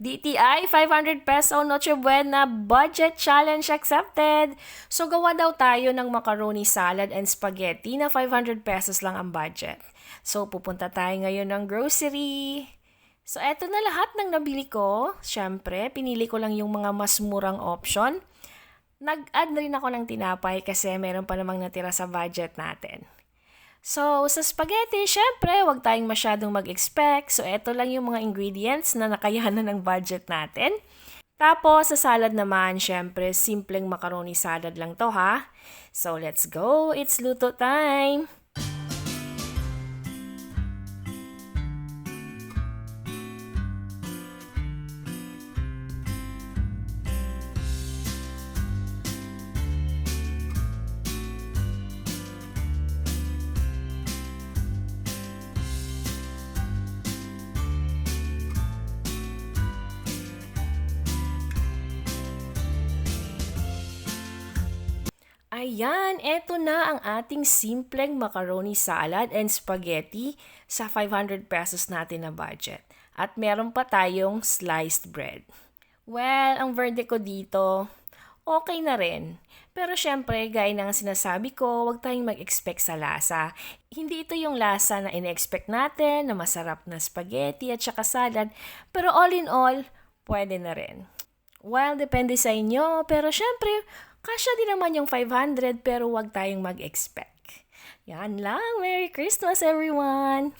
DTI 500 peso Noche Buena budget challenge accepted. So gawa daw tayo ng macaroni salad and spaghetti na 500 pesos lang ang budget. So pupunta tayo ngayon ng grocery. So eto na lahat ng nabili ko. Siyempre, pinili ko lang yung mga mas murang option. Nag-add na rin ako ng tinapay kasi meron pa namang natira sa budget natin. So, sa spaghetti, syempre, wag tayong masyadong mag-expect. So, eto lang yung mga ingredients na nakayanan ng budget natin. Tapos, sa salad naman, syempre, simpleng macaroni salad lang to ha. So, let's go! It's luto time! Ayan, eto na ang ating simpleng macaroni salad and spaghetti sa 500 pesos natin na budget. At meron pa tayong sliced bread. Well, ang verdict ko dito, okay na rin. Pero syempre, gaya ng sinasabi ko, huwag tayong mag-expect sa lasa. Hindi ito yung lasa na in-expect natin, na masarap na spaghetti at saka salad. Pero all in all, pwede na rin. Well, depende sa inyo. Pero syempre, kasya din naman yung 500 pero wag tayong mag-expect. Yan lang. Merry Christmas everyone!